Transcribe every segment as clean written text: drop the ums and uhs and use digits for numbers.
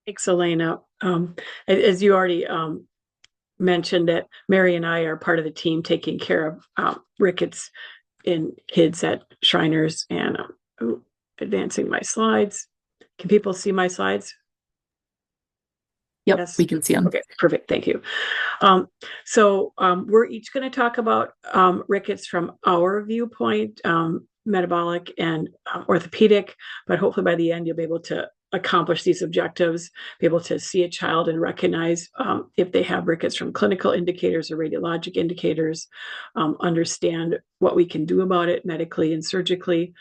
Thanks, Elena. As you already mentioned, that Mary and I are part of the team taking care of rickets in kids at Shriners and advancing my slides. Can people see my slides? Yep, Yes. we can see them. Okay, perfect. Thank you. We're each going to talk about rickets from our viewpoint, metabolic and orthopedic, but hopefully by the end you'll be able to accomplish these objectives, be able to see a child and recognize if they have rickets from clinical indicators or radiologic indicators, understand what we can do about it medically and surgically,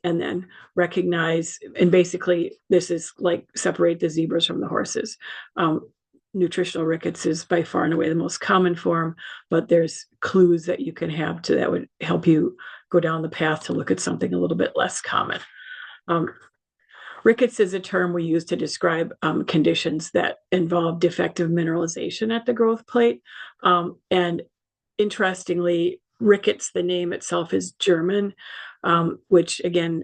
and then recognize, and basically this is like separate the zebras from the horses. Nutritional rickets is by far and away the most common form, but there's clues that you can have to that would help you go down the path to look at something a little bit less common. Rickets is a term we use to describe conditions that involve defective mineralization at the growth plate. And interestingly, rickets, the name itself is German, which again,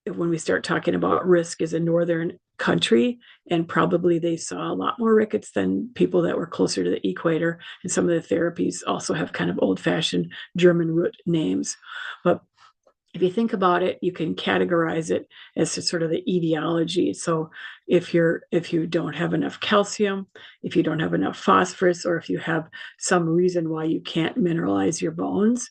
when we start talking about risk, is a northern country, and probably they saw a lot more rickets than people that were closer to the equator. And some of the therapies also have kind of old-fashioned German root names. But if you think about it, you can categorize it as to sort of the etiology. So if you don't have enough calcium, if you don't have enough phosphorus, or if you have some reason why you can't mineralize your bones,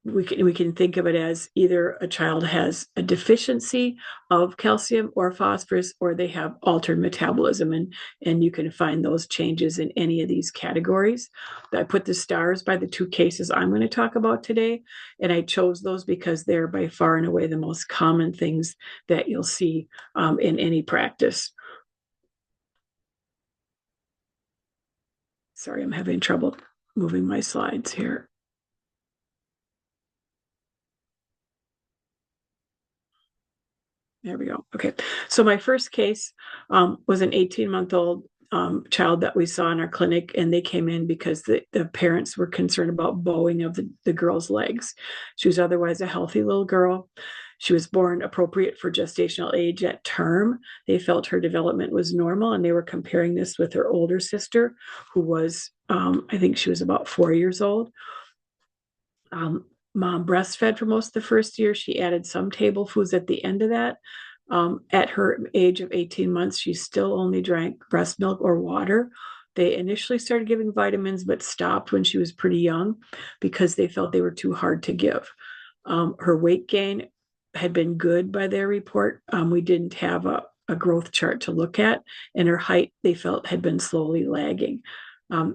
we can think of it as either a child has a deficiency of calcium or phosphorus, or they have altered metabolism, and you can find those changes in any of these categories. I put the stars by the two cases I'm going to talk about today, and I chose those because they're by far and away the most common things that you'll see in any practice. Sorry, I'm having trouble moving my slides here. There we go. Okay. So my first case was an 18-month-old child that we saw in our clinic, and they came in because the parents were concerned about bowing of the girl's legs. She was otherwise a healthy little girl. She was born appropriate for gestational age at term. They felt her development was normal, and they were comparing this with her older sister, who was, I think she was about 4 years old. Mom breastfed for most of the first year. She added some table foods at the end of that. At her age of 18 months, she still only drank breast milk or water. They initially started giving vitamins, but stopped when she was pretty young because they felt they were too hard to give. Her weight gain had been good by their report. We didn't have a growth chart to look at, and her height, they felt, had been slowly lagging.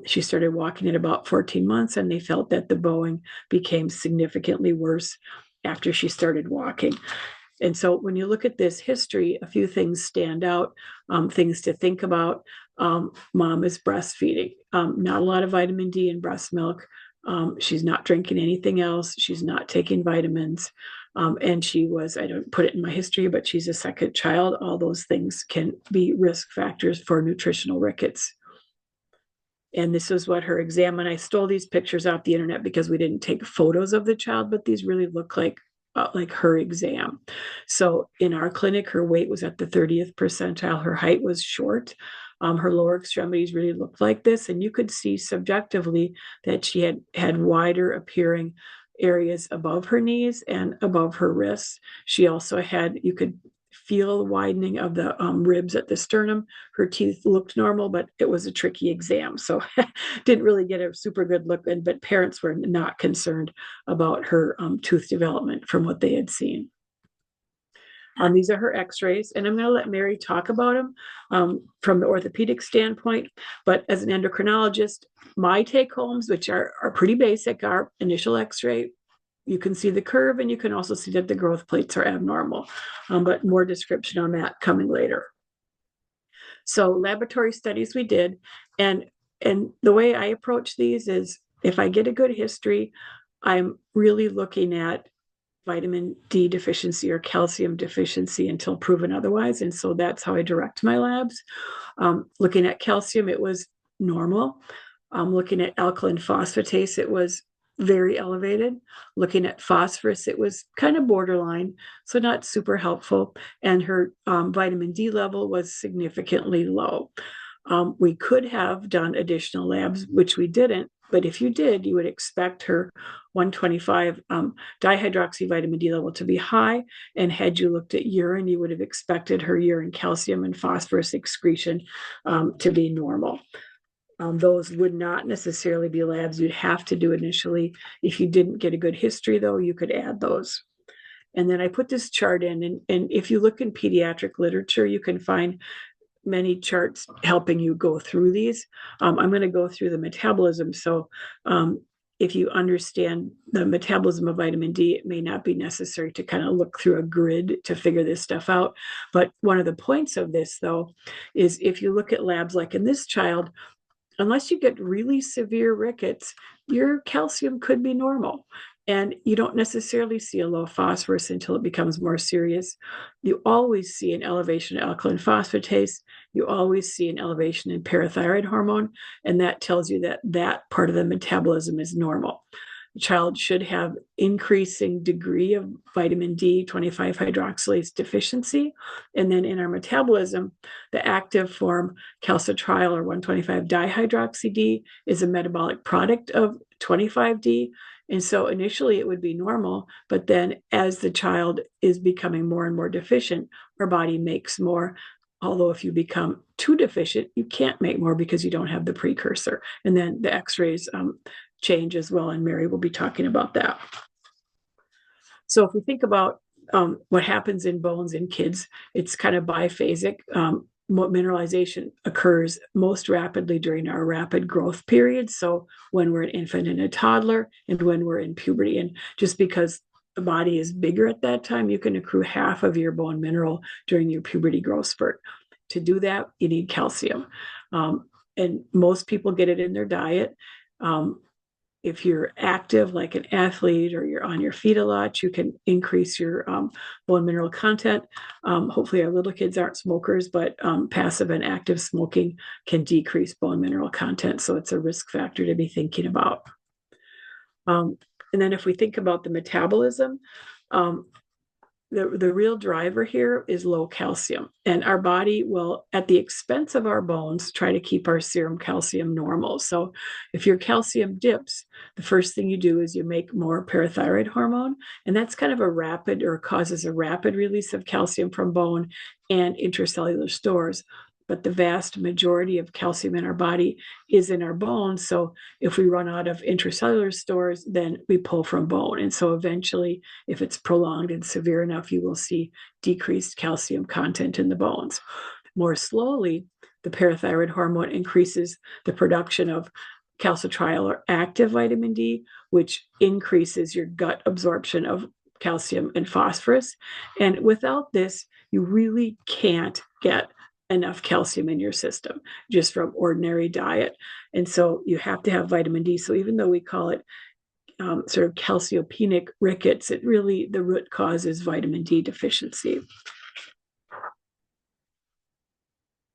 She started walking at about 14 months, and they felt that the bowing became significantly worse after she started walking. And so when you look at this history, a few things stand out, things to think about. Mom is breastfeeding, not a lot of vitamin D in breast milk. She's not drinking anything else. She's not taking vitamins. And she was, I don't put it in my history, but she's a second child. All those things can be risk factors for nutritional rickets. And this is what her exam, and I stole these pictures off the internet because we didn't take photos of the child, but these really look like her exam. So in our clinic, her weight was at the 30th percentile. Her height was short. Her lower extremities really looked like this, and you could see subjectively that she had wider appearing areas above her knees and above her wrists. She also had, you could feel widening of the ribs at the sternum. Her teeth looked normal, but it was a tricky exam, so didn't really get a super good look. But parents were not concerned about her tooth development from what they had seen. These are her x-rays, and I'm going to let Mary talk about them from the orthopedic standpoint. But as an endocrinologist, my take homes, which are pretty basic, are initial x-ray. You can see the curve, and you can also see that the growth plates are abnormal, but more description on that coming later. So laboratory studies we did, and the way I approach these is, if I get a good history, I'm really looking at vitamin D deficiency or calcium deficiency until proven otherwise. And so that's how I direct my labs. Looking at calcium, it was normal. Looking at alkaline phosphatase, it was very elevated. Looking at phosphorus, it was kind of borderline, so not super helpful. And her vitamin D level was significantly low. We could have done additional labs, which we didn't. But if you did, you would expect her 125 dihydroxy vitamin D level to be high. And had you looked at urine, you would have expected her urine calcium and phosphorus excretion to be normal. Those would not necessarily be labs you'd have to do initially. If you didn't get a good history, though, you could add those. And then I put this chart in, and if you look in pediatric literature, you can find many charts helping you go through these. I'm going to go through the metabolism. So if you understand the metabolism of vitamin D, it may not be necessary to kind of look through a grid to figure this stuff out. But one of the points of this, though, is if you look at labs like in this child, unless you get really severe rickets, your calcium could be normal. And you don't necessarily see a low phosphorus until it becomes more serious. You always see an elevation in alkaline phosphatase. You always see an elevation in parathyroid hormone. And that tells you that that part of the metabolism is normal. The child should have increasing degree of vitamin D, 25 hydroxylase deficiency. And then in our metabolism, the active form calcitriol or 125 dihydroxy D is a metabolic product of 25D. And so initially it would be normal, but then as the child is becoming more and more deficient, our body makes more. Although if you become too deficient, you can't make more because you don't have the precursor. And then the x-rays change as well, and Mary will be talking about that. So if we think about what happens in bones in kids, it's kind of biphasic. Mineralization occurs most rapidly during our rapid growth period. So when we're an infant and a toddler, and when we're in puberty. And just because the body is bigger at that time, you can accrue half of your bone mineral during your puberty growth spurt. To do that, you need calcium. And most people get it in their diet. If you're active, like an athlete, or you're on your feet a lot, you can increase your bone mineral content. Hopefully our little kids aren't smokers, but passive and active smoking can decrease bone mineral content. So it's a risk factor to be thinking about. And then if we think about the metabolism, the real driver here is low calcium. And our body will, at the expense of our bones, try to keep our serum calcium normal. So if your calcium dips, the first thing you do is you make more parathyroid hormone. And that's kind of a rapid, or causes a rapid release of calcium from bone and intracellular stores. But the vast majority of calcium in our body is in our bones. So if we run out of intracellular stores, then we pull from bone. And so eventually, if it's prolonged and severe enough, you will see decreased calcium content in the bones. More slowly, the parathyroid hormone increases the production of calcitriol or active vitamin D, which increases your gut absorption of calcium and phosphorus. And without this, you really can't get enough calcium in your system just from ordinary diet. And so you have to have vitamin D. So even though we call it sort of calciopenic rickets, it really, the root cause is vitamin D deficiency.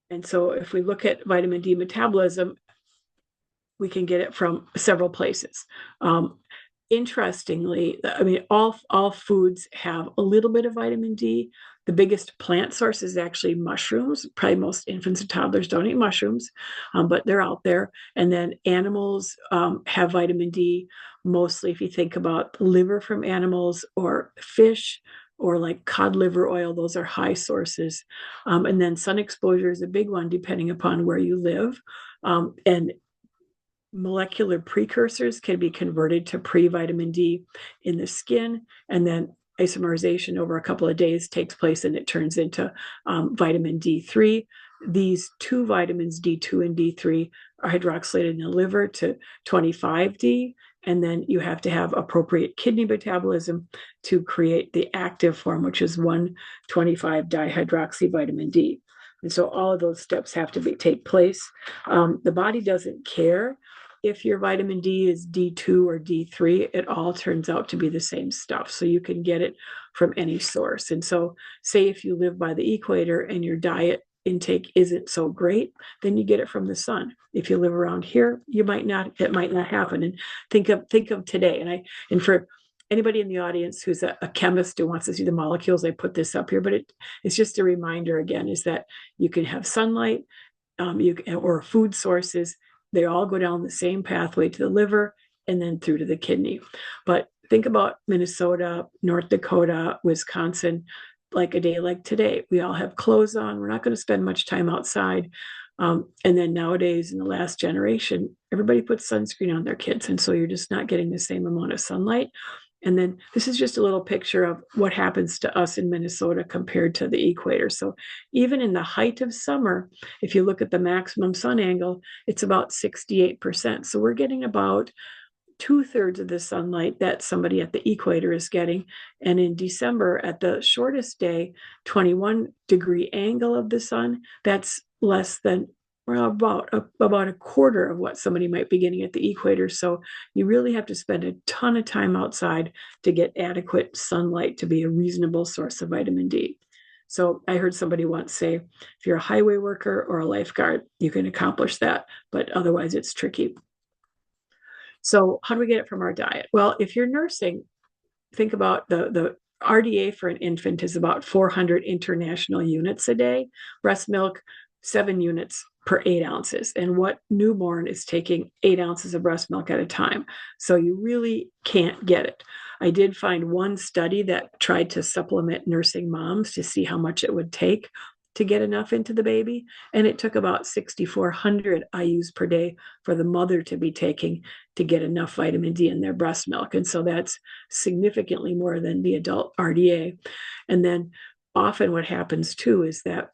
And so if we look at vitamin D metabolism, we can get it from several places. Interestingly, I mean, all foods have a little bit of vitamin D. The biggest plant source is actually mushrooms. Probably most infants and toddlers don't eat mushrooms, but they're out there. And then animals have vitamin D, mostly if you think about liver from animals, or fish, or like cod liver oil. Those are high sources. And then sun exposure is a big one, depending upon where you live. And molecular precursors can be converted to pre-vitamin D in the skin, and then isomerization over a couple of days takes place and it turns into vitamin D3. These two vitamins, D2 and D3, are hydroxylated in the liver to 25D, and then you have to have appropriate kidney metabolism to create the active form, which is 125 dihydroxy vitamin D. And so all of those steps have to take place. The body doesn't care if your vitamin D is D2 or D3, it all turns out to be the same stuff. So you can get it from any source. And so say if you live by the equator and your diet intake isn't so great, then you get it from the sun. If you live around here, you might not, it might not happen. And think of today. And for anybody in the audience who's a chemist who wants to see the molecules, I put this up here, but it's just a reminder again, is that you can have sunlight, or food sources. They all go down the same pathway to the liver and then through to the kidney. But think about Minnesota, North Dakota, Wisconsin, like a day like today. We all have clothes on. We're not going to spend much time outside. And then nowadays, in the last generation, everybody puts sunscreen on their kids. And so you're just not getting the same amount of sunlight. And then this is just a little picture of what happens to us in Minnesota compared to the equator. So even in the height of summer, if you look at the maximum sun angle, it's about 68%. So we're getting about 2/3 of the sunlight that somebody at the equator is getting. And in December, at the shortest day, 21-degree angle of the sun, that's less than, well, about a quarter of what somebody might be getting at the equator. So you really have to spend a ton of time outside to get adequate sunlight to be a reasonable source of vitamin D. So I heard somebody once say, if you're a highway worker or a lifeguard, you can accomplish that, but otherwise it's tricky. So how do we get it from our diet? Well, if you're nursing, think about the RDA for an infant is about 400 international units a day. Breast milk, 7 units per 8 ounces. And what newborn is taking 8 ounces of breast milk at a time? So you really can't get it. I did find one study that tried to supplement nursing moms to see how much it would take to get enough into the baby. And it took about 6,400 IUs per day for the mother to be taking to get enough vitamin D in their breast milk. And so that's significantly more than the adult RDA. And then often what happens too is that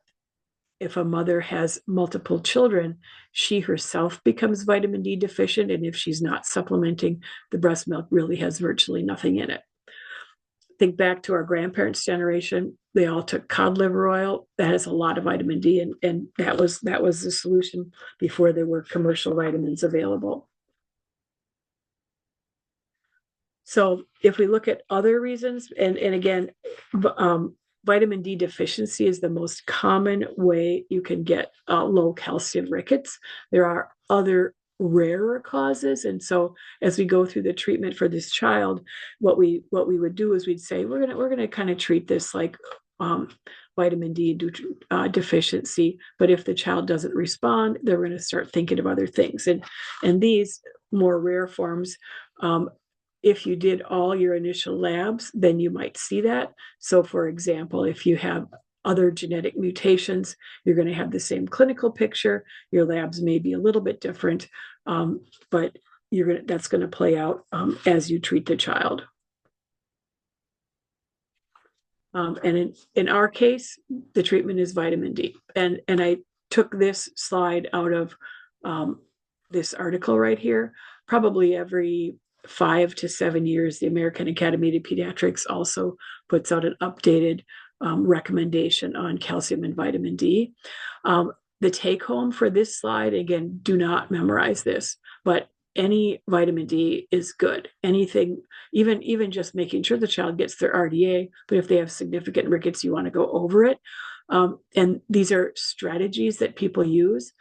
if a mother has multiple children, she herself becomes vitamin D deficient. And if she's not supplementing, the breast milk really has virtually nothing in it. Think back to our grandparents' generation. They all took cod liver oil. That has a lot of vitamin D, and that was the solution before there were commercial vitamins available. So if we look at other reasons, and again, vitamin D deficiency is the most common way you can get low calcium rickets. There are other rarer causes, and so as we go through the treatment for this child, what we would do is we'd say we're gonna kind of treat this like vitamin D deficiency, but if the child doesn't respond, they're going to start thinking of other things. And these more rare forms, if you did all your initial labs, then you might see that. So for example, if you have other genetic mutations, you're going to have the same clinical picture. Your labs may be a little bit different, but that's going to play out as you treat the child. And in our case, the treatment is vitamin D. And I took this slide out of this article right here. Probably every 5 to 7 years, the American Academy of Pediatrics also puts out an updated recommendation on calcium and vitamin D. The take home for this slide, again, do not memorize this, but any vitamin D is good. Anything, even just making sure the child gets their RDA, but if they have significant rickets, you want to go over it. And these are strategies that people use.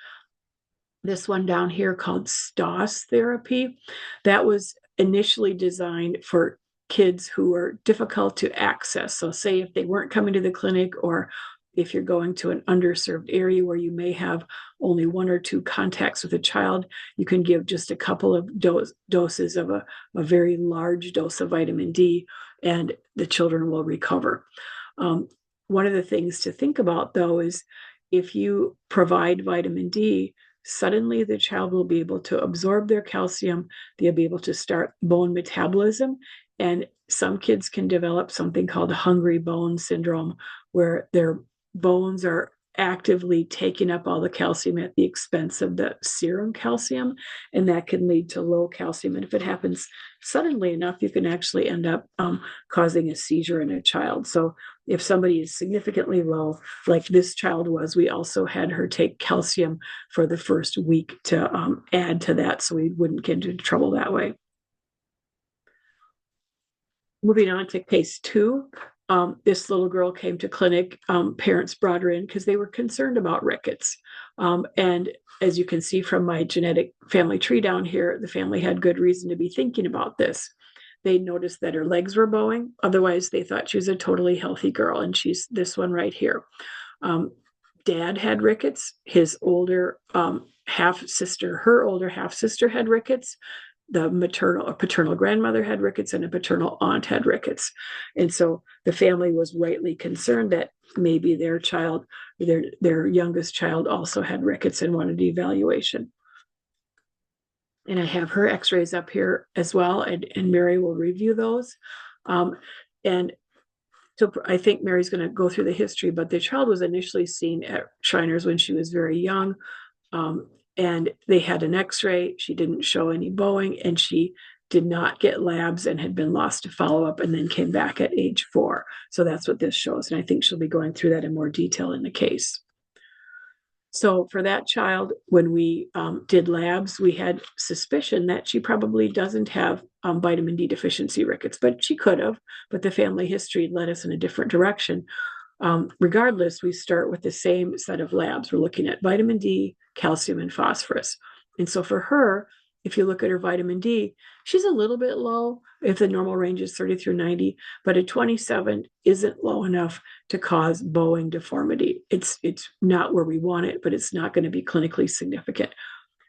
This one down here called STOS therapy, that was initially designed for kids who are difficult to access. So say if they weren't coming to the clinic, or if you're going to an underserved area where you may have only 1 or 2 contacts with a child, you can give just a couple of doses of a very large dose of vitamin D, and the children will recover. One of the things to think about, though, is if you provide vitamin D, suddenly the child will be able to absorb their calcium, they'll be able to start bone metabolism, and some kids can develop something called hungry bone syndrome, where their bones are actively taking up all the calcium at the expense of the serum calcium, and that can lead to low calcium. And if it happens suddenly enough, you can actually end up causing a seizure in a child. So if somebody is significantly low, like this child was, we also had her take calcium for the first week to add to that, so we wouldn't get into trouble that way. Moving on to case 2. this little girl came to clinic. Parents brought her in because they were concerned about rickets. And as you can see from my genetic family tree down here, the family had good reason to be thinking about this. They noticed that her legs were bowing. Otherwise, they thought she was a totally healthy girl. And she's this one right here. Um, Dad had rickets. His older half sister, her older half sister had rickets. The maternal or paternal grandmother had rickets, and a paternal aunt had rickets. And so the family was rightly concerned that maybe their child, their youngest child, also had rickets and wanted evaluation. And I have her x-rays up here as well, and Mary will review those. And so I think Mary's going to go through the history, but the child was initially seen at Shriners when she was very young. And they had an x-ray. She didn't show any bowing, and she did not get labs and had been lost to follow-up and then came back at age 4. So that's what this shows. And I think she'll be going through that in more detail in the case. So for that child, when we did labs, we had suspicion that she probably doesn't have vitamin D deficiency rickets, but she could have. But the family history led us in a different direction. Regardless, we start with the same set of labs. We're looking at vitamin D, calcium, and phosphorus. And so for her, if you look at her vitamin D, she's a little bit low if the normal range is 30 through 90, but a 27 isn't low enough to cause bowing deformity. It's not where we want it, but it's not going to be clinically significant.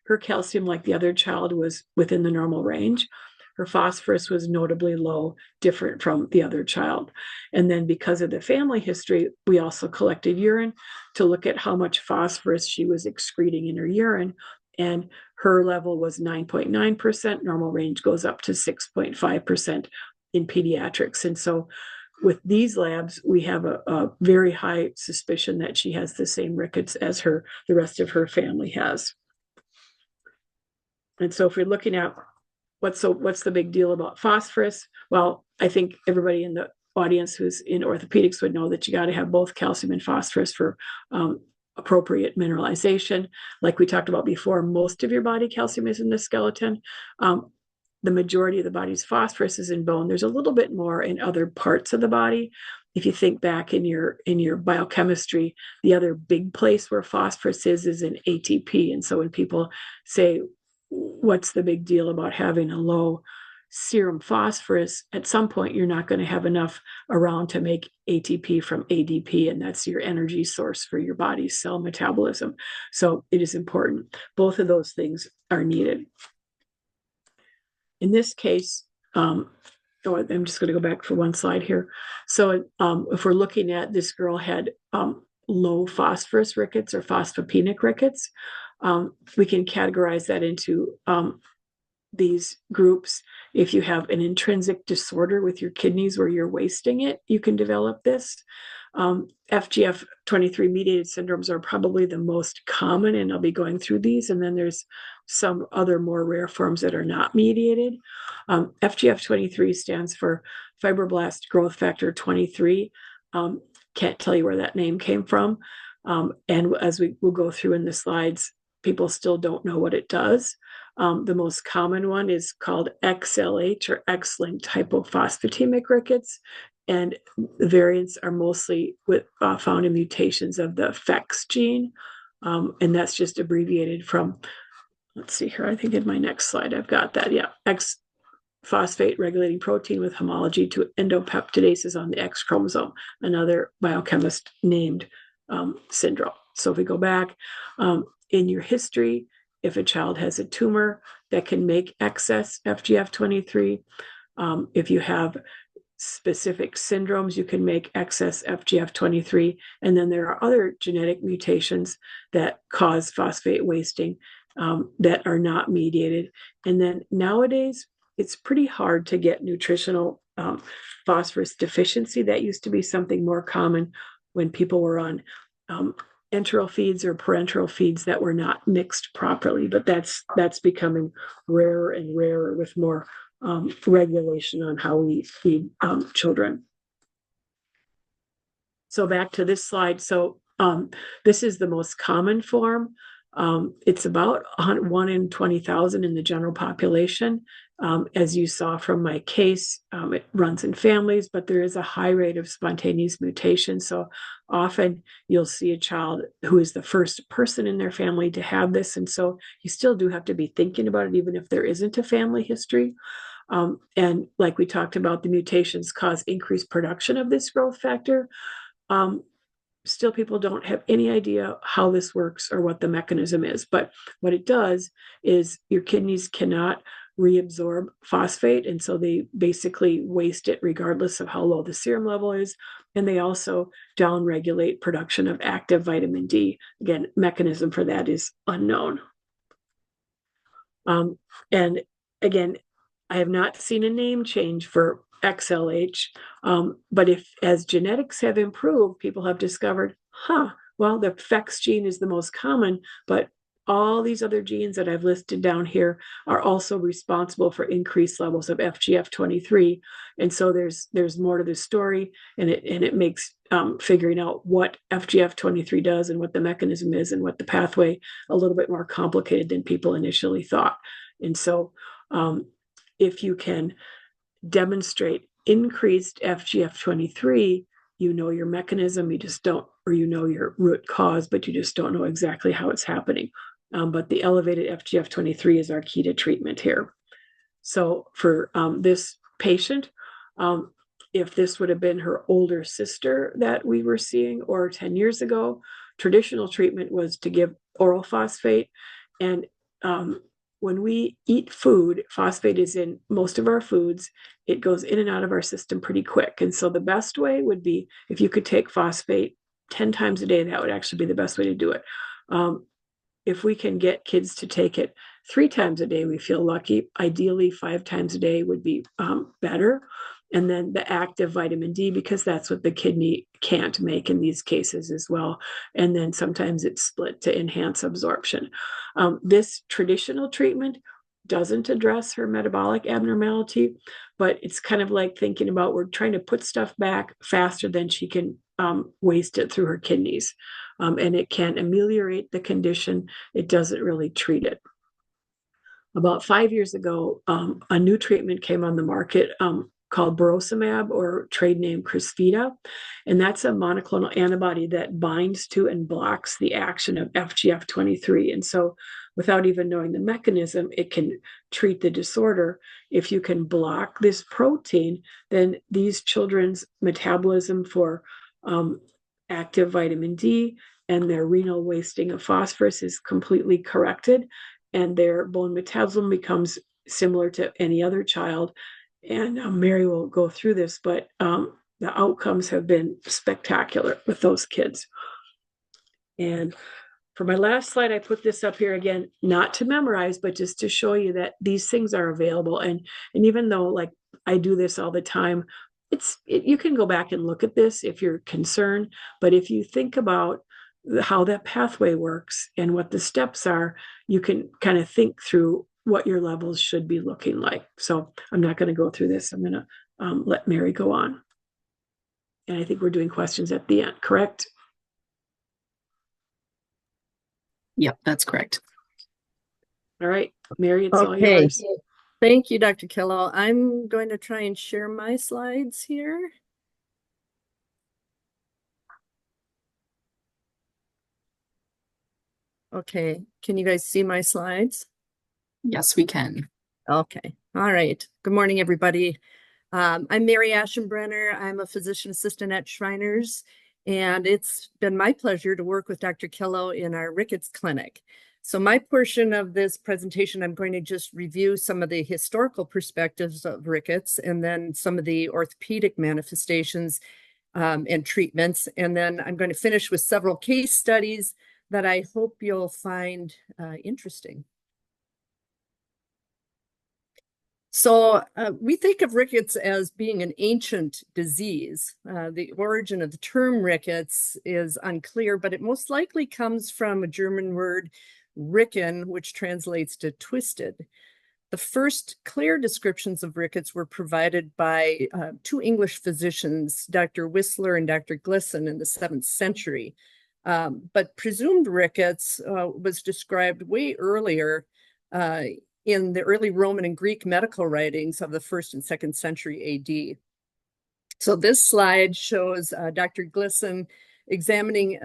Her calcium, like the other child, was within the normal range. Her phosphorus was notably low, different from the other child. And then because of the family history, we also collected urine to look at how much phosphorus she was excreting in her urine. And her level was 9.9%. Normal range goes up to 6.5% in pediatrics. And so with these labs, we have a very high suspicion that she has the same rickets as the rest of her family has. And so if we're looking at what's the big deal about phosphorus? Well, I think everybody in the audience who's in orthopedics would know that you got to have both calcium and phosphorus for appropriate mineralization. Like we talked about before, most of your body calcium is in the skeleton. The majority of the body's phosphorus is in bone. There's a little bit more in other parts of the body. If you think back in your biochemistry, the other big place where phosphorus is in ATP. And so when people say, what's the big deal about having a low serum phosphorus? At some point, you're not going to have enough around to make ATP from ADP, and that's your energy source for your body's cell metabolism. So it is important. Both of those things are needed. In this case, I'm just going to go back for one slide here. So if we're looking at this girl had low phosphorus rickets or phosphopennic rickets, we can categorize that into these groups. If you have an intrinsic disorder with your kidneys where you're wasting it, you can develop this. FGF23 mediated syndromes are probably the most common, and I'll be going through these. And then there's some other more rare forms that are not mediated. FGF23 stands for fibroblast growth factor 23. Can't tell you where that name came from. And as we will go through in the slides, people still don't know what it does. The most common one is called XLH or X-linked hypophosphatemic rickets. And the variants are mostly found in mutations of the FEX gene. And that's just abbreviated from, let's see here, I think in my next slide, I've got that. Yeah, X phosphate regulating protein with homology to endopeptidases on the X chromosome, another biochemist named syndrome. So if we go back in your history, if a child has a tumor that can make excess FGF23, if you have specific syndromes, you can make excess FGF23. And then there are other genetic mutations that cause phosphate wasting that are not mediated. And then nowadays, it's pretty hard to get nutritional phosphorus deficiency. That used to be something more common when people were on enteral feeds or parenteral feeds that were not mixed properly, but that's becoming rarer and rarer with more regulation on how we feed children. So back to this slide. So this is the most common form It's about 1 in 20,000 in the general population. As you saw from my case, it runs in families, but there is a high rate of spontaneous mutation. So often you'll see a child who is the first person in their family to have this. And so you still do have to be thinking about it, even if there isn't a family history. And like we talked about, the mutations cause increased production of this growth factor. Um, Still people don't have any idea how this works or what the mechanism is. But what it does is your kidneys cannot reabsorb phosphate. And so they basically waste it regardless of how low the serum level is. And they also downregulate production of active vitamin D. Again, mechanism for that is unknown. And again, I have not seen a name change for XLH, but if as genetics have improved, people have discovered, well, the FEX gene is the most common, but all these other genes that I've listed down here are also responsible for increased levels of FGF23. And so there's more to this story, and it makes figuring out what FGF23 does and what the mechanism is and what the pathway a little bit more complicated than people initially thought. And so if you can demonstrate increased FGF23, you know your mechanism, you just don't, or you know your root cause, but you just don't know exactly how it's happening. But the elevated FGF23 is our key to treatment here. So for this patient, if this would have been her older sister that we were seeing, or 10 years ago, traditional treatment was to give oral phosphate. And when we eat food, phosphate is in most of our foods. It goes in and out of our system pretty quick. And so the best way would be if you could take phosphate 10 times a day, that would actually be the best way to do it. If we can get kids to take it 3 times a day, we feel lucky. Ideally, 5 times a day would be better. And then the active vitamin D, because that's what the kidney can't make in these cases as well. And then sometimes it's split to enhance absorption. This traditional treatment doesn't address her metabolic abnormality, but it's kind of like thinking about we're trying to put stuff back faster than she can waste it through her kidneys. And it can ameliorate the condition. It doesn't really treat it. About 5 years ago, a new treatment came on the market called burosumab, or trade name Crysvita. And that's a monoclonal antibody that binds to and blocks the action of FGF23. And so without even knowing the mechanism, it can treat the disorder. If you can block this protein, then these children's metabolism for active vitamin D and their renal wasting of phosphorus is completely corrected, and their bone metabolism becomes similar to any other child. And Mary will go through this, but the outcomes have been spectacular with those kids. And for my last slide, I put this up here again, not to memorize, but just to show you that these things are available. And even though, like, I do this all the time, you can go back and look at this if you're concerned. But if you think about how that pathway works and what the steps are, you can kind of think through what your levels should be looking like. So I'm not going to go through this. I'm going to let Mary go on. And I think we're doing questions at the end, correct? Yep, that's correct. All right, Mary, it's all yours. Thank you, Dr. Kyllo. I'm going to try and share my slides here. Okay, can you guys see my slides? Yes, we can. Okay, all right. Good morning, everybody. I'm Mary Aschenbrener. I'm a physician assistant at Shriners, and it's been my pleasure to work with Dr. Kyllo in our Rickets clinic. So my portion of this presentation, I'm going to just review some of the historical perspectives of Rickets and then some of the orthopedic manifestations and treatments. And then I'm going to finish with several case studies that I hope you'll find interesting. So we think of rickets as being an ancient disease. The origin of the term rickets is unclear, but it most likely comes from a German word, ricken, which translates to twisted. The first clear descriptions of rickets were provided by 2 English physicians, Dr. Whistler and Dr. Glisson, in the 7th century. But presumed rickets was described way earlier in the early Roman and Greek medical writings of the 1st and 2nd century AD. So this slide shows Dr. Glisson examining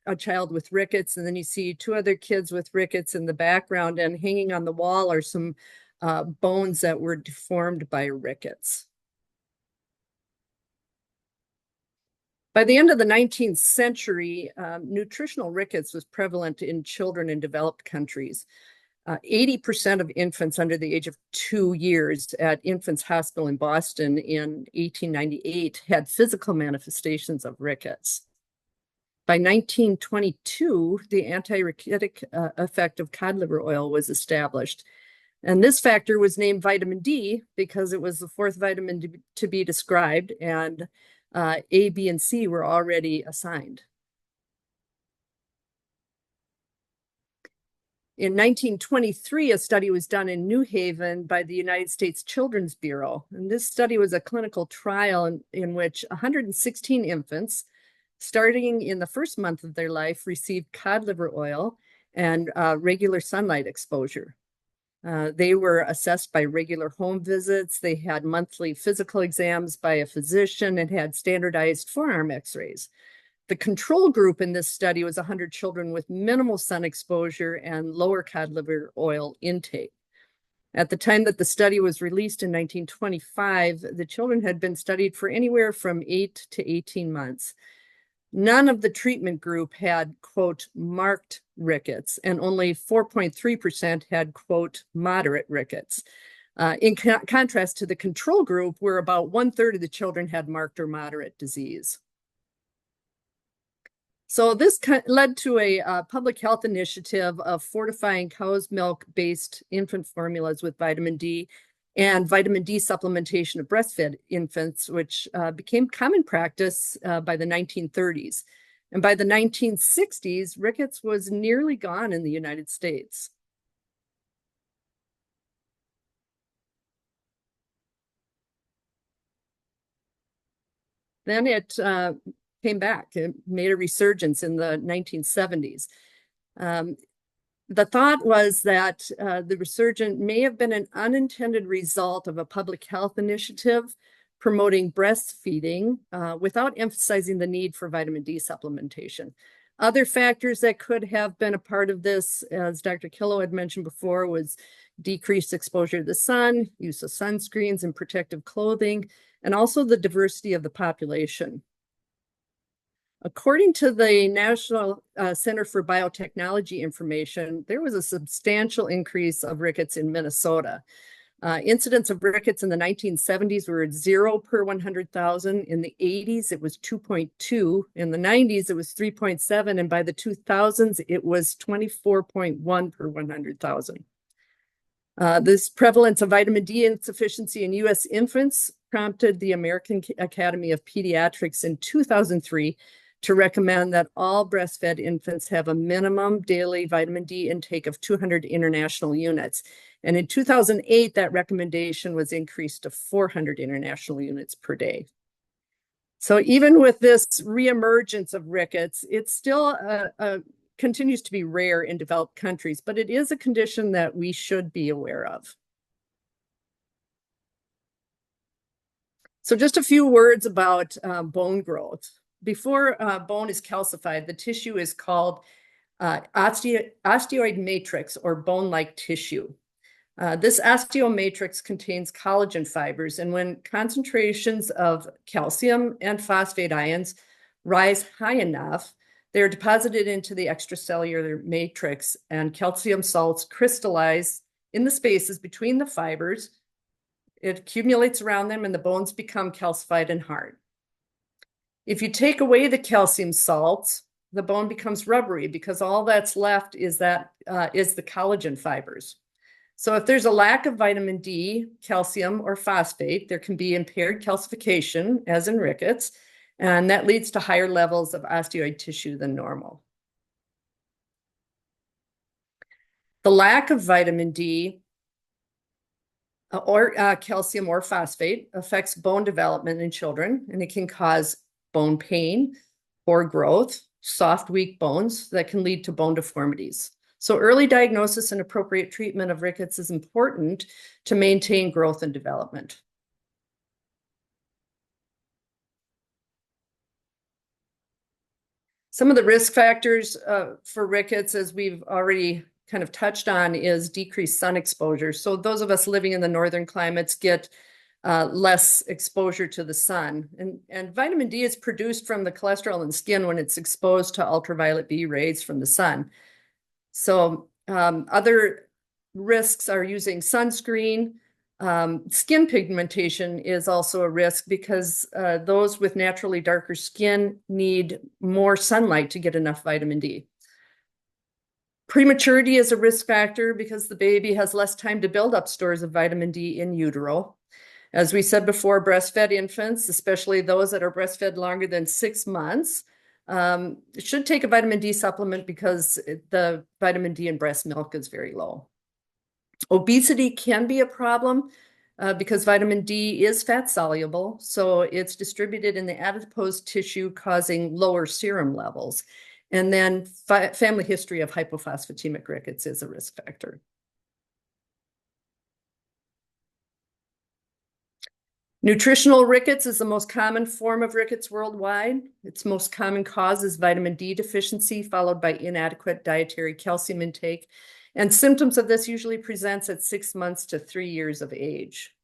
a child with rickets, and then you see 2 other kids with rickets in the background, and hanging on the wall are some bones that were deformed by rickets. By the end of the 19th century, nutritional rickets was prevalent in children in developed countries. 80% of infants under the age of 2 years at Infants Hospital in Boston in 1898 had physical manifestations of rickets. By 1922, the anti-rickety effect of cod liver oil was established. And this factor was named vitamin D because it was the 4th vitamin to be described, and A, B, and C were already assigned. In 1923, a study was done in New Haven by the United States Children's Bureau. And this study was a clinical trial in which 116 infants, starting in the first month of their life, received cod liver oil and regular sunlight exposure. They were assessed by regular home visits. They had monthly physical exams by a physician and had standardized forearm x-rays. The control group in this study was 100 children with minimal sun exposure and lower cod liver oil intake. At the time that the study was released in 1925, the children had been studied for anywhere from 8 to 18 months. None of the treatment group had, quote, marked rickets, and only 4.3% had, quote, moderate rickets. In contrast to the control group, where about 1/3 of the children had marked or moderate disease. So this led to a public health initiative of fortifying cow's milk-based infant formulas with vitamin D and vitamin D supplementation of breastfed infants, which became common practice by the 1930s. And by the 1960s, rickets was nearly gone in the United States. Then it came back. It made a resurgence in the 1970s. The thought was that the resurgence may have been an unintended result of a public health initiative promoting breastfeeding without emphasizing the need for vitamin D supplementation. Other factors that could have been a part of this, as Dr. Kyllo had mentioned before, was decreased exposure to the sun, use of sunscreens and protective clothing, and also the diversity of the population. According to the National Center for Biotechnology information, there was a substantial increase of rickets in Minnesota. Incidence of rickets in the 1970s were at 0 per 100,000. In the 80s, it was 2.2. In the 90s, it was 3.7. And by the 2000s, it was 24.1 per 100,000. This prevalence of vitamin D insufficiency in U.S. infants prompted the American Academy of Pediatrics in 2003 to recommend that all breastfed infants have a minimum daily vitamin D intake of 200 international units. And in 2008, that recommendation was increased to 400 international units per day. So even with this reemergence of rickets, it's still continues to be rare in developed countries, but it is a condition that we should be aware of. So just a few words about bone growth. Before bone is calcified, the tissue is called osteoid matrix, or bone-like tissue. This osteomatrix contains collagen fibers, and when concentrations of calcium and phosphate ions rise high enough, they're deposited into the extracellular matrix, and calcium salts crystallize in the spaces between the fibers. It accumulates around them, and the bones become calcified and hard. If you take away the calcium salts, the bone becomes rubbery because all that's left is the collagen fibers. So if there's a lack of vitamin D, calcium, or phosphate, there can be impaired calcification, as in rickets, and that leads to higher levels of osteoid tissue than normal. The lack of vitamin D or calcium or phosphate affects bone development in children, and it can cause bone pain, poor growth, soft, weak bones that can lead to bone deformities. So early diagnosis and appropriate treatment of rickets is important to maintain growth and development. Some of the risk factors for rickets, as we've already kind of touched on, is decreased sun exposure. So those of us living in the northern climates get less exposure to the sun. And vitamin D is produced from the cholesterol in skin when it's exposed to ultraviolet B rays from the sun. So other risks are using sunscreen. Skin pigmentation is also a risk because those with naturally darker skin need more sunlight to get enough vitamin D. Prematurity is a risk factor because the baby has less time to build up stores of vitamin D in utero. As we said before, breastfed infants, especially those that are breastfed longer than 6 months, should take a vitamin D supplement because the vitamin D in breast milk is very low. Obesity can be a problem because vitamin D is fat soluble, so it's distributed in the adipose tissue, causing lower serum levels. And then family history of hypophosphatemic rickets is a risk factor. Nutritional rickets is the most common form of rickets worldwide. Its most common cause is vitamin D deficiency, followed by inadequate dietary calcium intake. And symptoms of this usually presents at 6 months to 3 years of age.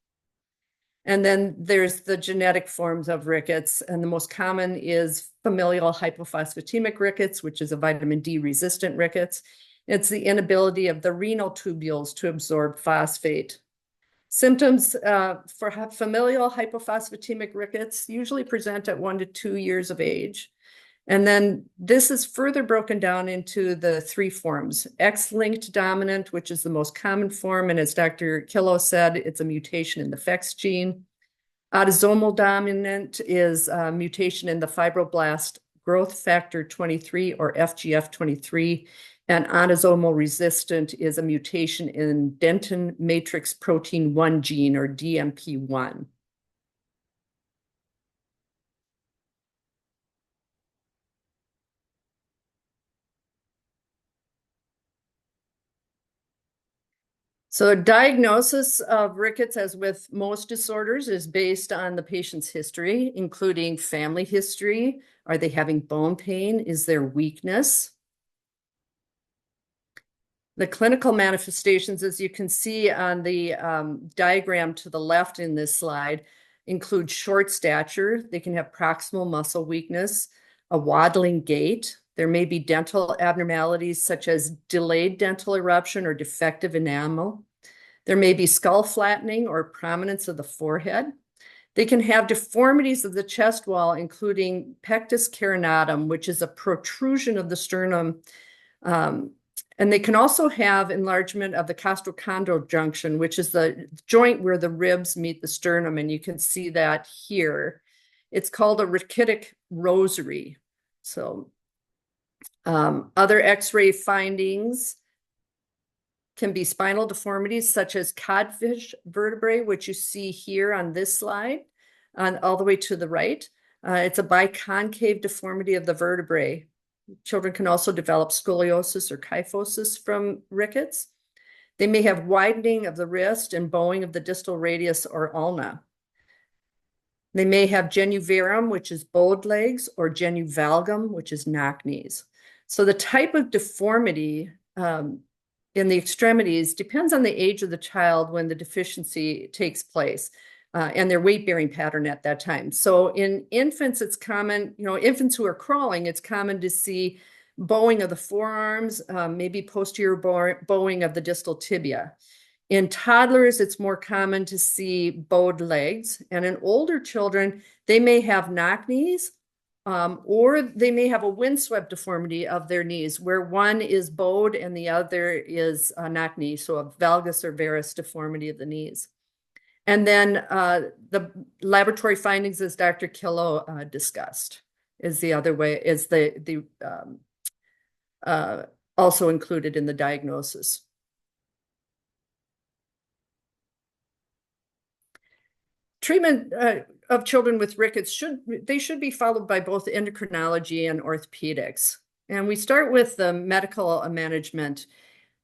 And then there's the genetic forms of rickets, and the most common is familial hypophosphatemic rickets, which is a vitamin D resistant rickets. It's the inability of the renal tubules to absorb phosphate. Symptoms for familial hypophosphatemic rickets usually present at 1 to 2 years of age. And then this is further broken down into the 3 forms. X-linked dominant, which is the most common form, and as Dr. Kyllo said, it's a mutation in the FEX gene. Autosomal dominant is a mutation in the fibroblast growth factor 23 or FGF23. And autosomal resistant is a mutation in dentin matrix protein 1 gene, or DMP1. So diagnosis of rickets, as with most disorders, is based on the patient's history, including family history. Are they having bone pain? Is there weakness? The clinical manifestations, as you can see on the diagram to the left in this slide, include short stature. They can have proximal muscle weakness, a waddling gait. There may be dental abnormalities such as delayed dental eruption or defective enamel. There may be skull flattening or prominence of the forehead. They can have deformities of the chest wall, including pectus carinatum, which is a protrusion of the sternum. And they can also have enlargement of the costochondral junction, which is the joint where the ribs meet the sternum, and you can see that here. It's called a ricketic rosary. So other X-ray findings can be spinal deformities such as codfish vertebrae, which you see here on this slide, all the way to the right. It's a biconcave deformity of the vertebrae. Children can also develop scoliosis or kyphosis from rickets. They may have widening of the wrist and bowing of the distal radius or ulna. They may have genuvarum, which is bowed legs, or genuvalgum, which is knock knees. So the type of deformity in the extremities depends on the age of the child when the deficiency takes place. And their weight-bearing pattern at that time. So in infants, it's common, infants who are crawling, it's common to see bowing of the forearms, maybe posterior bowing of the distal tibia. In toddlers, it's more common to see bowed legs. And in older children, they may have knock knees, or they may have a windswept deformity of their knees, where one is bowed and the other is a knock knee, so a valgus or varus deformity of the knees. And then the laboratory findings, as Dr. Kyllo discussed, is the other way, is also included in the diagnosis. treatment of children with rickets should be followed by both endocrinology and orthopedics. And we start with the medical management.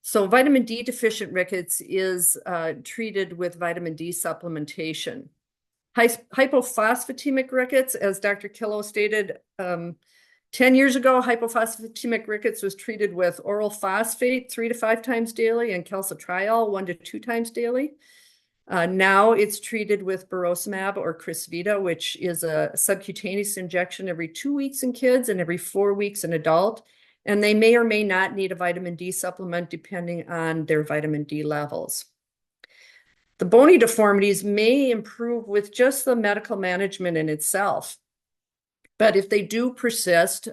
So vitamin D deficient rickets is treated with vitamin D supplementation. Hypophosphatemic rickets, as Dr. Kyllo stated, 10 years ago, hypophosphatemic rickets was treated with oral phosphate 3 to 5 times daily and calcitriol 1 to 2 times daily. Now it's treated with burosumab or Crysvita, which is a subcutaneous injection every 2 weeks in kids and every 4 weeks in adult. And they may or may not need a vitamin D supplement depending on their vitamin D levels. The bony deformities may improve with just the medical management in itself. But if they do persist,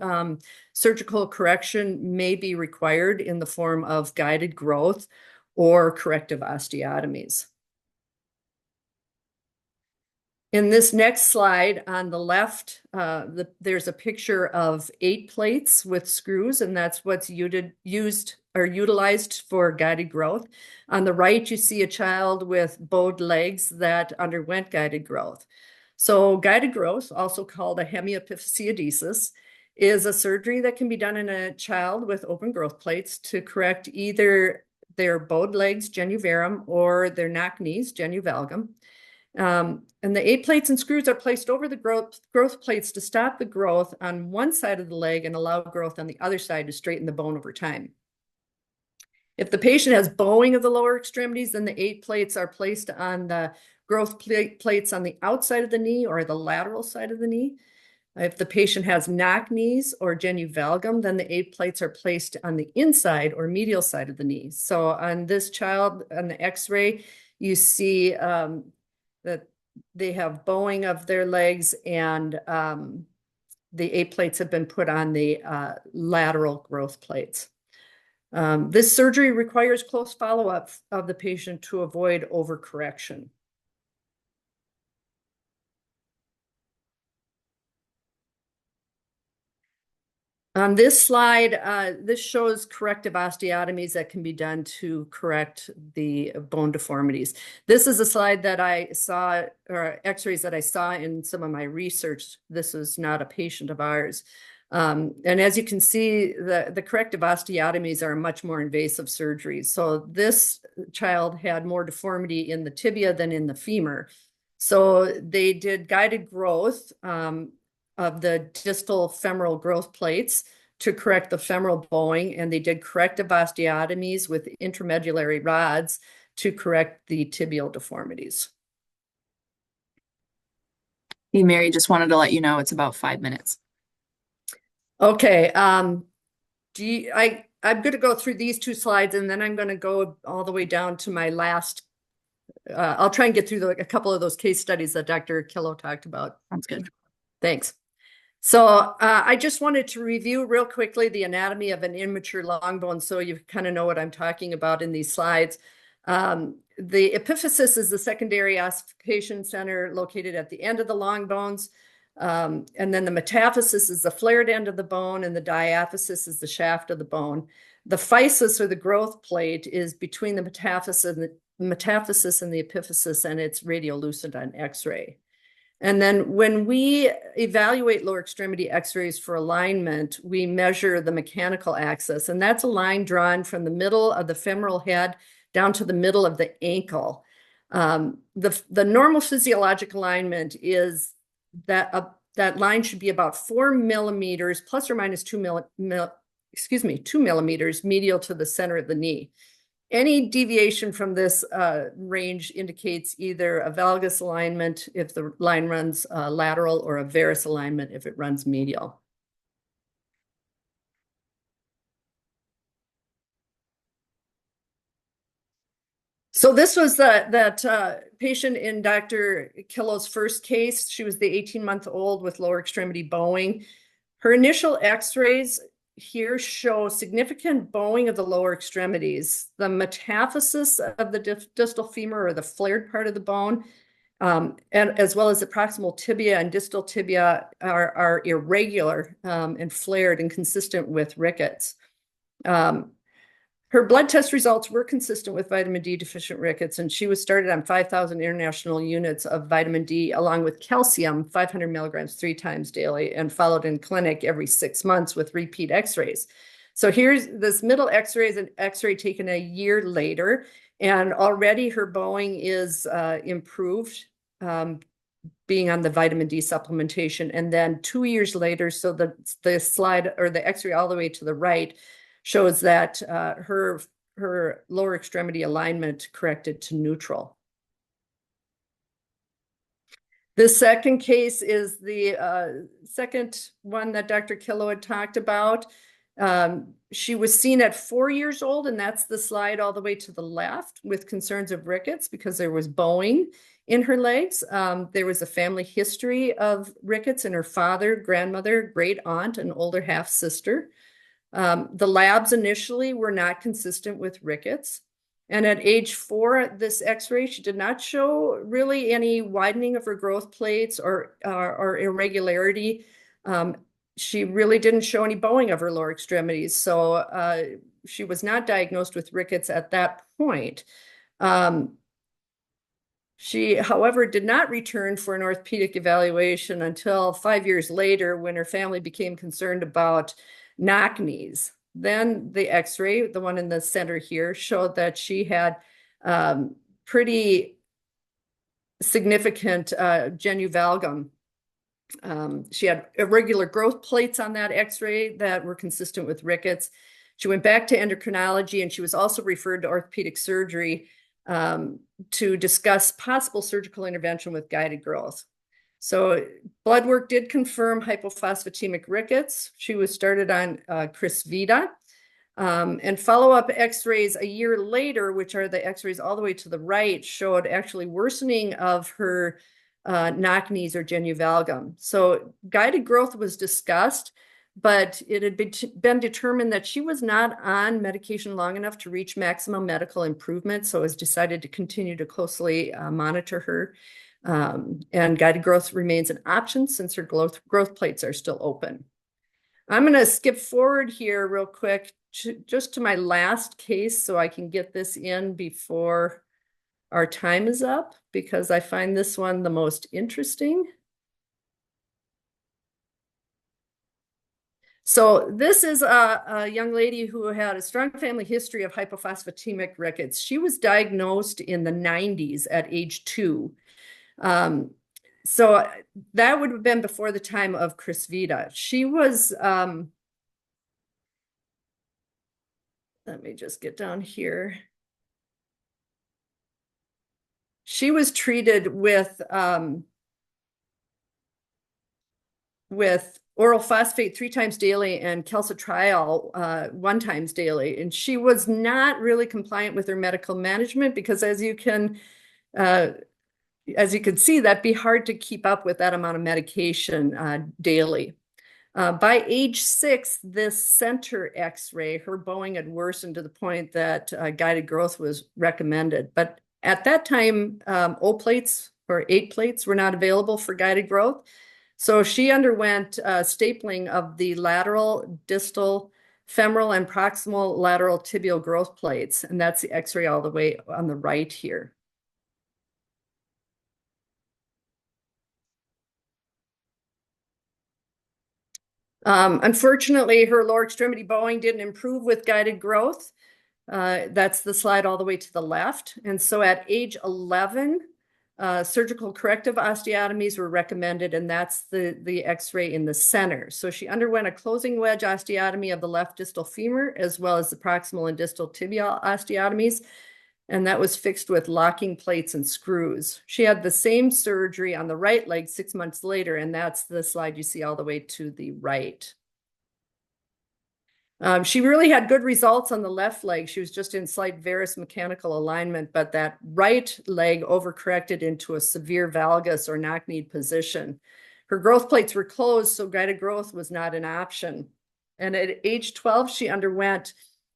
surgical correction may be required in the form of guided growth or corrective osteotomies. In this next slide on the left, there's a picture of 8 plates with screws, and that's what's used or utilized for guided growth. On the right, you see a child with bowed legs that underwent guided growth. So guided growth, also called a hemiepiphyseodesis, is a surgery that can be done in a child with open growth plates to correct either their bowed legs, genu varum, or their knock knees, genu valgum. And the 8 plates and screws are placed over the growth plates to stop the growth on one side of the leg and allow growth on the other side to straighten the bone over time. If the patient has bowing of the lower extremities, then the 8 plates are placed on the growth plates on the outside of the knee or the lateral side of the knee. If the patient has knock knees or genu valgum, then the 8 plates are placed on the inside or medial side of the knee. So on this child, on the x-ray, you see that they have bowing of their legs, and the 8 plates have been put on the lateral growth plates. This surgery requires close follow-up of the patient to avoid overcorrection. On this slide, this shows corrective osteotomies that can be done to correct the bone deformities. This is a slide that I saw, or x-rays that I saw in some of my research. This is not a patient of ours. And as you can see, the corrective osteotomies are much more invasive surgery. So this child had more deformity in the tibia than in the femur. So they did guided growth of the distal femoral growth plates to correct the femoral bowing, and they did corrective osteotomies with intramedullary rods to correct the tibial deformities. Hey, Mary, just wanted to let you know it's about 5 minutes. Okay. I'm going to go through these 2 slides, and then I'm going to go all the way down to my last. I'll try and get through a couple of those case studies that Dr. Kyllo talked about. Sounds good. Thanks. So I just wanted to review real quickly the anatomy of an immature long bone so you kind of know what I'm talking about in these slides. The epiphysis is the secondary ossification center located at the end of the long bones. And then the metaphysis is the flared end of the bone, and the diaphysis is the shaft of the bone. The physis, or the growth plate, is between the metaphysis and the epiphysis, and it's radiolucent on X-ray. And then when we evaluate lower extremity x-rays for alignment, we measure the mechanical axis, and that's a line drawn from the middle of the femoral head down to the middle of the ankle. The normal physiologic alignment is that that line should be about 4 millimeters plus or minus 2 millimeters medial to the center of the knee. Any deviation from this range indicates either a valgus alignment if the line runs lateral, or a varus alignment if it runs medial. So this was that patient in Dr. Kyllo's first case. She was the 18-month-old with lower extremity bowing. Her initial x-rays here show significant bowing of the lower extremities. The metaphysis of the distal femur, or the flared part of the bone, and as well as the proximal tibia and distal tibia are irregular and flared and consistent with rickets. Her blood test results were consistent with vitamin D deficient rickets, and she was started on 5,000 international units of vitamin D along with calcium, 500 milligrams 3 times daily, and followed in clinic every 6 months with repeat x-rays. So here's this middle x-ray, is an x-ray taken a year later, and already her bowing is improved, being on the vitamin D supplementation. And then 2 years later, so the slide or the x-ray all the way to the right shows that her lower extremity alignment corrected to neutral. The second case is the second one that Dr. Kyllo had talked about. She was seen at 4 years old, and that's the slide all the way to the left, with concerns of rickets because there was bowing in her legs. There was a family history of rickets in her father, grandmother, great aunt, and older half sister. The labs initially were not consistent with rickets. And at age 4, this x-ray, she did not show really any widening of her growth plates or irregularity. She really didn't show any bowing of her lower extremities. So she was not diagnosed with rickets at that point. She, however, did not return for an orthopedic evaluation until 5 years later, when her family became concerned about knock knees. Then the x-ray, the one in the center here, showed that she had pretty significant genu valgum. She had irregular growth plates on that x-ray that were consistent with rickets. She went back to endocrinology, and she was also referred to orthopedic surgery to discuss possible surgical intervention with guided growth. So blood work did confirm hypophosphatemic rickets. She was started on Crysvita. And follow-up x-rays a year later, which are the x-rays all the way to the right, showed actually worsening of her knock knees or genu valgum. So guided growth was discussed, but it had been determined that she was not on medication long enough to reach maximum medical improvement. So it was decided to continue to closely monitor her. And guided growth remains an option since her growth plates are still open. I'm going to skip forward here real quick just to my last case so I can get this in before our time is up, because I find this one the most interesting. So this is a young lady who had a strong family history of hypophosphatemic rickets. She was diagnosed in the 90s at age 2. So that would have been before the time of Crysvita. She was, let me just get down here. She was treated with oral phosphate 3 times daily and calcitriol 1 times daily. And she was not really compliant with her medical management because, as you can see, that'd be hard to keep up with that amount of medication daily. By age 6, this center x-ray, her bowing had worsened to the point that guided growth was recommended. But at that time, O plates or 8 plates were not available for guided growth. So she underwent stapling of the lateral, distal, femoral, and proximal lateral tibial growth plates. And that's the x-ray all the way on the right here. Unfortunately, her lower extremity bowing didn't improve with guided growth. That's the slide all the way to the left. And so at age 11, surgical corrective osteotomies were recommended, and that's the x-ray in the center. So she underwent a closing wedge osteotomy of the left distal femur, as well as the proximal and distal tibial osteotomies. And that was fixed with locking plates and screws. She had the same surgery on the right leg 6 months later, and that's the slide you see all the way to the right. She really had good results on the left leg. She was just in slight varus mechanical alignment, but that right leg overcorrected into a severe valgus or knock-kneed position. Her growth plates were closed, so guided growth was not an option. And at age 12, she underwent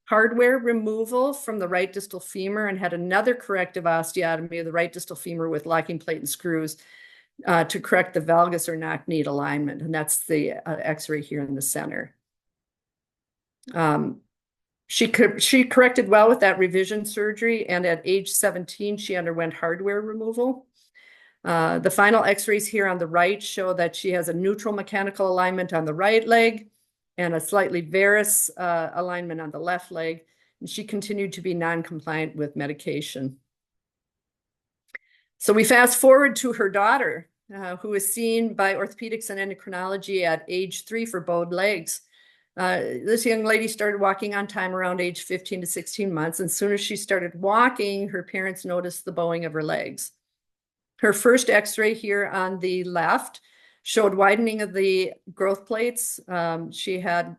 hardware removal from the right distal femur and had another corrective osteotomy of the right distal femur with locking plate and screws to correct the valgus or knock-kneed alignment. And that's the x-ray here in the center. She corrected well with that revision surgery, and at age 17, she underwent hardware removal. The final x-rays here on the right show that she has a neutral mechanical alignment on the right leg and a slightly varus alignment on the left leg. And she continued to be non-compliant with medication. So we fast forward to her daughter, who was seen by orthopedics and endocrinology at age 3 for bowed legs. This young lady started walking on time around age 15 to 16 months. And as soon as she started walking, her parents noticed the bowing of her legs. Her first x-ray here on the left showed widening of the growth plates. She had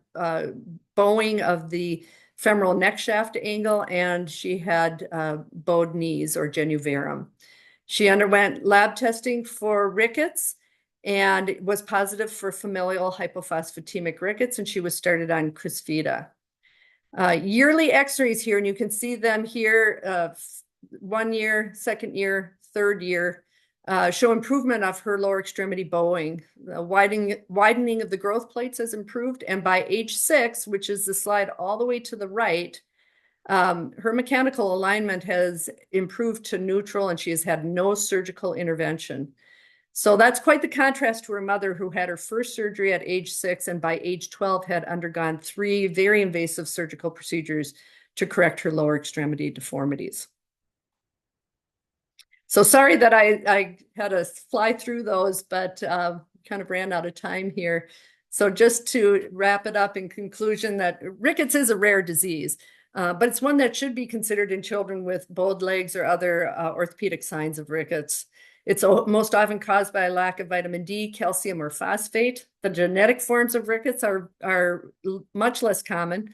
bowing of the femoral neck shaft angle, and she had bowed knees or genuvarum. She underwent lab testing for rickets and was positive for familial hypophosphatemic rickets, and she was started on Crysvita. Yearly x-rays here, and you can see them here, 1 year, 2nd year, 3rd year, show improvement of her lower extremity bowing. The widening of the growth plates has improved, and by age 6, which is the slide all the way to the right, her mechanical alignment has improved to neutral, and she has had no surgical intervention. So that's quite the contrast to her mother, who had her first surgery at age 6 and by age 12 had undergone 3 very invasive surgical procedures to correct her lower extremity deformities. So sorry that I had to fly through those, but kind of ran out of time here. So just to wrap it up in conclusion, that rickets is a rare disease, but it's one that should be considered in children with bowed legs or other orthopedic signs of rickets. It's most often caused by a lack of vitamin D, calcium, or phosphate. The genetic forms of rickets are much less common.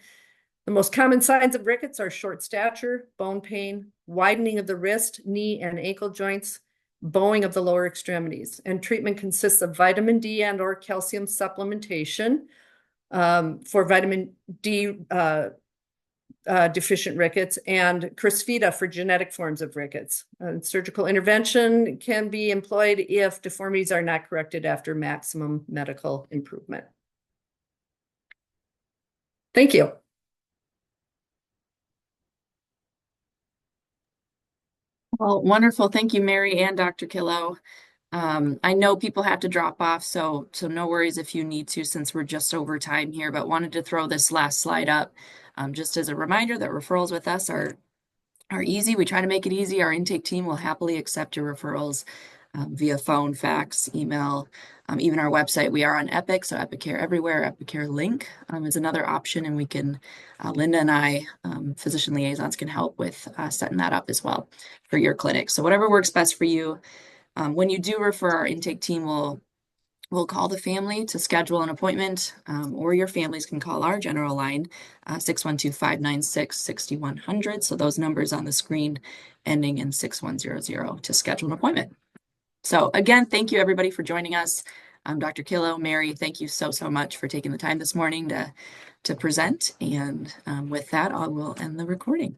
The most common signs of rickets are short stature, bone pain, widening of the wrist, knee, and ankle joints, bowing of the lower extremities. And treatment consists of vitamin D and or calcium supplementation for vitamin D deficient rickets, and Crysvita for genetic forms of rickets. Surgical intervention can be employed if deformities are not corrected after maximum medical improvement. Thank you. Well, wonderful. Thank you, Mary and Dr. Kyllo. I know people have to drop off, so no worries if you need to, since we're just over time here, but wanted to throw this last slide up just as a reminder that referrals with us are easy. We try to make it easy. Our intake team will happily accept your referrals via phone, fax, email, even our website. We are on Epic, so Epic Care Everywhere. Epic Care Link is another option, and we can, Linda and I, physician liaisons, can help with setting that up as well for your clinic. So whatever works best for you. When you do refer, our intake team will call the family to schedule an appointment, or your families can call our general line, 612-596-6100. So those numbers on the screen ending in 6100 to schedule an appointment. So again, thank you everybody for joining us. Dr. Kyllo, Mary, thank you so much for taking the time this morning to present. And with that, I will end the recording.